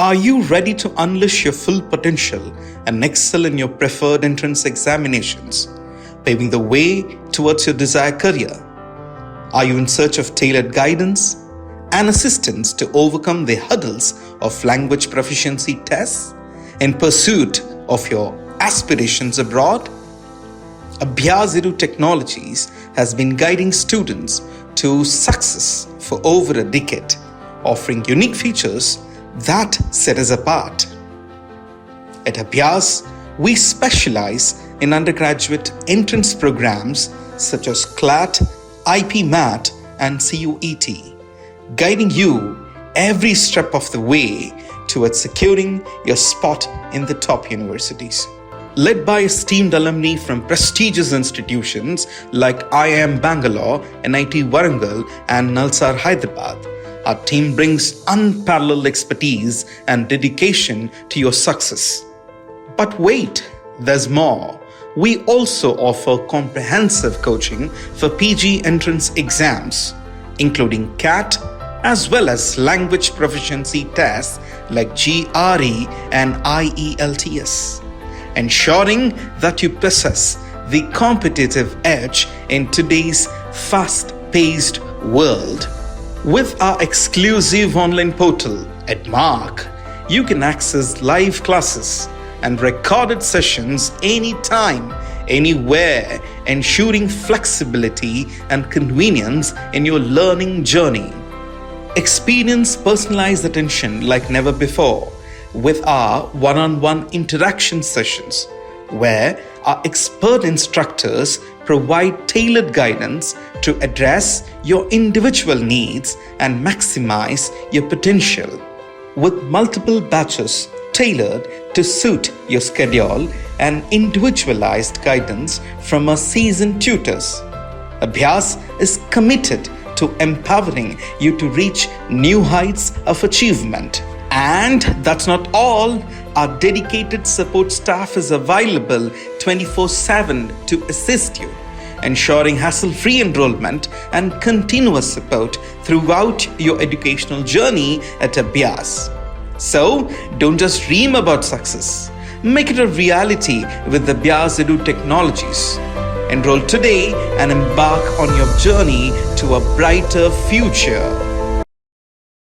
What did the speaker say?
Are you ready to unleash your full potential and excel in your preferred entrance examinations, paving the way towards your desired career? Are you in search of tailored guidance and assistance to overcome the hurdles of language proficiency tests in pursuit of your aspirations abroad? Abhyaas Edu Technologies has been guiding students to success for over a decade, offering unique features that set us apart. At Abhyaas, we specialize in undergraduate entrance programs such as CLAT, IPMAT, and CUET, guiding you every step of the way towards securing your spot in the top universities. Led by esteemed alumni from prestigious institutions like IIM Bangalore, NIT Warangal, and Nalsar Hyderabad, our team brings unparalleled expertise and dedication to your success. But wait, there's more. We also offer comprehensive coaching for PG entrance exams, including CAT, as well as language proficiency tests like GRE and IELTS, ensuring that you possess the competitive edge in today's fast-paced world. With our exclusive online portal, Edmark, you can access live classes and recorded sessions anytime, anywhere, ensuring flexibility and convenience in your learning journey. Experience personalized attention like never before with our one-on-one interaction sessions, where our expert instructors provide tailored guidance to address your individual needs and maximize your potential. With multiple batches tailored to suit your schedule and individualized guidance from our seasoned tutors, Abhyaas is committed to empowering you to reach new heights of achievement. And that's not all. Our dedicated support staff is available 24/7 to assist you, ensuring hassle-free enrollment and continuous support throughout your educational journey at Abhyaas. So, don't just dream about success. Make it a reality with Abhyaas Edu Technologies. Enroll today and embark on your journey to a brighter future.